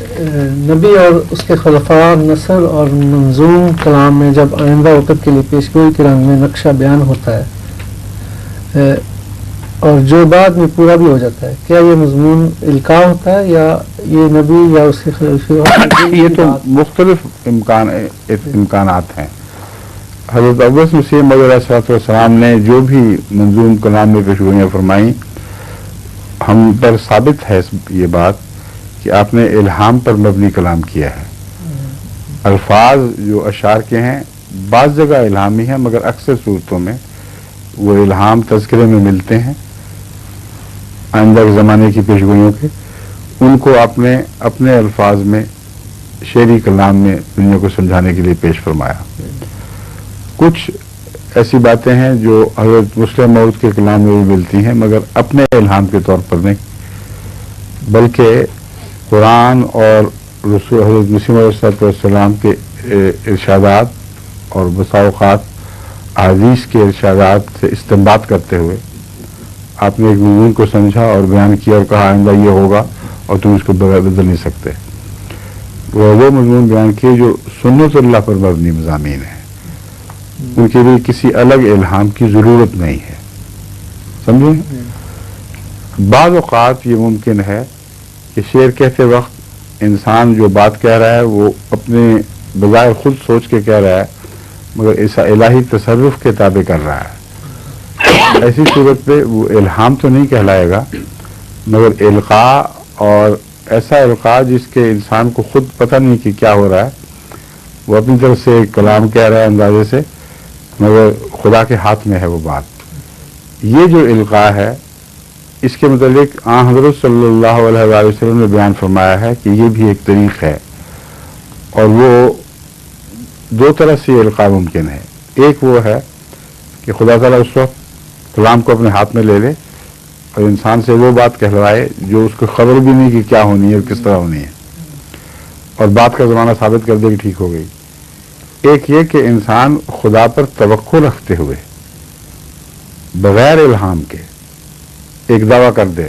نبی اور اس کے خلفاء نثر اور منظوم کلام میں جب آئندہ وقت کے لیے پیشگوئی کے رنگ میں نقشہ بیان ہوتا ہے اور جو بعد میں پورا بھی ہو جاتا ہے، کیا یہ مضمون القاء ہوتا ہے یا یہ نبی یا اس کے خلفاء؟ یہ تو مختلف امکانات ہیں۔ حضرت عباس مسیح موعود علیہ الصلوۃ والسلام نے جو بھی منظوم کلام میں پیشگوئیاں فرمائیں، ہم پر ثابت ہے یہ بات کہ آپ نے الہام پر مبنی کلام کیا ہے۔ الفاظ جو اشعار کے ہیں بعض جگہ الہامی ہیں، مگر اکثر صورتوں میں وہ الہام تذکرے میں ملتے ہیں آئندہ کے زمانے کی پیشگوئیوں کے، ان کو آپ نے اپنے الفاظ میں شعری کلام میں دنیا کو سمجھانے کے لیے پیش فرمایا۔ کچھ ایسی باتیں ہیں جو حضرت مسلم موعود کے کلام میں بھی ملتی ہیں، مگر اپنے الہام کے طور پر نہیں، بلکہ قرآن اور رسول حضرت مسیح علیہ السلام کے ارشادات اور بسا اوقات احادیث کے ارشادات سے استنباط کرتے ہوئے آپ نے ایک مضمون کو سمجھا اور بیان کیا اور کہا آئندہ یہ ہوگا اور تم اس کو بدل نہیں سکتے۔ وہ مضمون بیان کیے جو سنت اللہ پر مبنی مضامین ہیں، ان کے لیے کسی الگ الہام کی ضرورت نہیں ہے، سمجھیں؟ بعض اوقات یہ ممکن ہے کہ شعر کہتے وقت انسان جو بات کہہ رہا ہے وہ اپنے بظاہر خود سوچ کے کہہ رہا ہے، مگر ایسا الہی تصرف کے تابع کر رہا ہے۔ ایسی صورت پہ وہ الہام تو نہیں کہلائے گا، مگر القاء، اور ایسا القاء جس کے انسان کو خود پتہ نہیں کہ کیا ہو رہا ہے، وہ اپنی طرف سے کلام کہہ رہا ہے اندازے سے، مگر خدا کے ہاتھ میں ہے وہ بات۔ یہ جو القاء ہے اس کے متعلق آن حضرت صلی اللہ علیہ وآلہ وسلم نے بیان فرمایا ہے کہ یہ بھی ایک طریق ہے، اور وہ دو طرح سے القاء ممکن ہے۔ ایک وہ ہے کہ خدا تعالیٰ اس وقت کلام کو اپنے ہاتھ میں لے لے اور انسان سے وہ بات کہلوائے جو اس کو خبر بھی نہیں کہ کیا ہونی ہے اور کس طرح ہونی ہے، اور بات کا زمانہ ثابت کر دے کہ ٹھیک ہو گئی۔ ایک یہ کہ انسان خدا پر توقع رکھتے ہوئے بغیر الہام کے ایک دعویٰ کر دے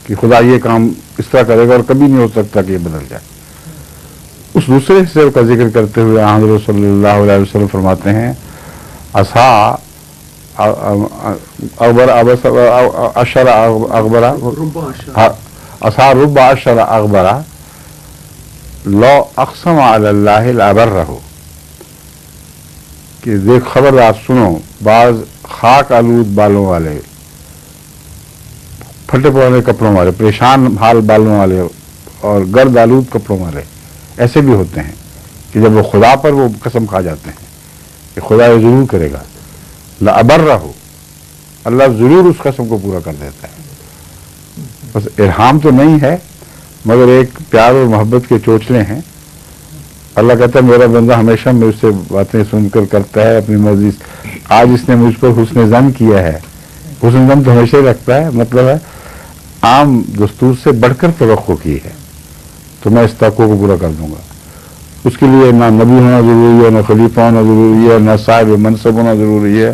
کہ خدا یہ کام اس طرح کرے گا اور کبھی نہیں ہو سکتا کہ یہ بدل جائے۔ اس دوسرے حصے کا ذکر کرتے ہوئے حضرت صلی اللہ علیہ وسلم فرماتے ہیں عصا رب اشر اغبرا لو اقسم علی اللہ لابرہ، کہ دیکھ خبردار سنو، بعض خاک آلود بالوں والے، پھٹے پرانے کپڑوں والے، پریشان حال بالوں والے اور گرد آلود کپڑوں والے ایسے بھی ہوتے ہیں کہ جب وہ خدا پر وہ قسم کھا جاتے ہیں کہ خدا یہ ضرور کرے گا، لابرہ، اللہ ضرور اس قسم کو پورا کر دیتا ہے۔ بس الہام تو نہیں ہے، مگر ایک پیار اور محبت کے چوچلے ہیں۔ اللہ کہتا ہے میرا بندہ ہمیشہ مجھ سے باتیں سن کر کرتا ہے اپنی مرضی، آج اس نے مجھ پر حسن ظن کیا ہے۔ حسن ظن تو ہمیشہ ہی رکھتا ہے، مطلب ہے عام دستور سے بڑھ کر توقع کی ہے تو میں اس توقع کو پورا کر دوں گا۔ اس کے لیے نہ نبی ہونا ضروری ہے، نہ خلیفہ ہونا ضروری ہے، نہ صاحب منصب ہونا ضروری ہے،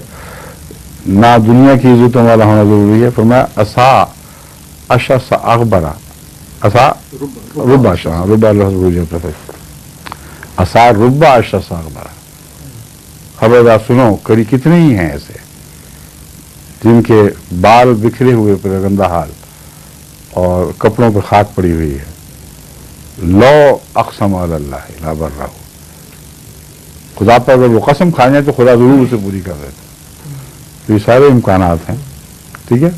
نہ دنیا کی عزتوں والا ہونا ضروری ہے۔ فرمایا عصا اشس اغبرا، عصا رب اشا، رب عصا رب اشس اغبرا، خبردار سنو، کری کتنے ہی ہیں ایسے جن کے بال بکھرے ہوئے پر گندہ حال اور کپڑوں پر خاک پڑی ہوئی ہے، لو اقسم علی اللہ لا برہ، خدا پر اگر وہ قسم کھائیں تو خدا ضرور اسے پوری کر دیتا۔ تو یہ سارے امکانات ہیں، ٹھیک ہے۔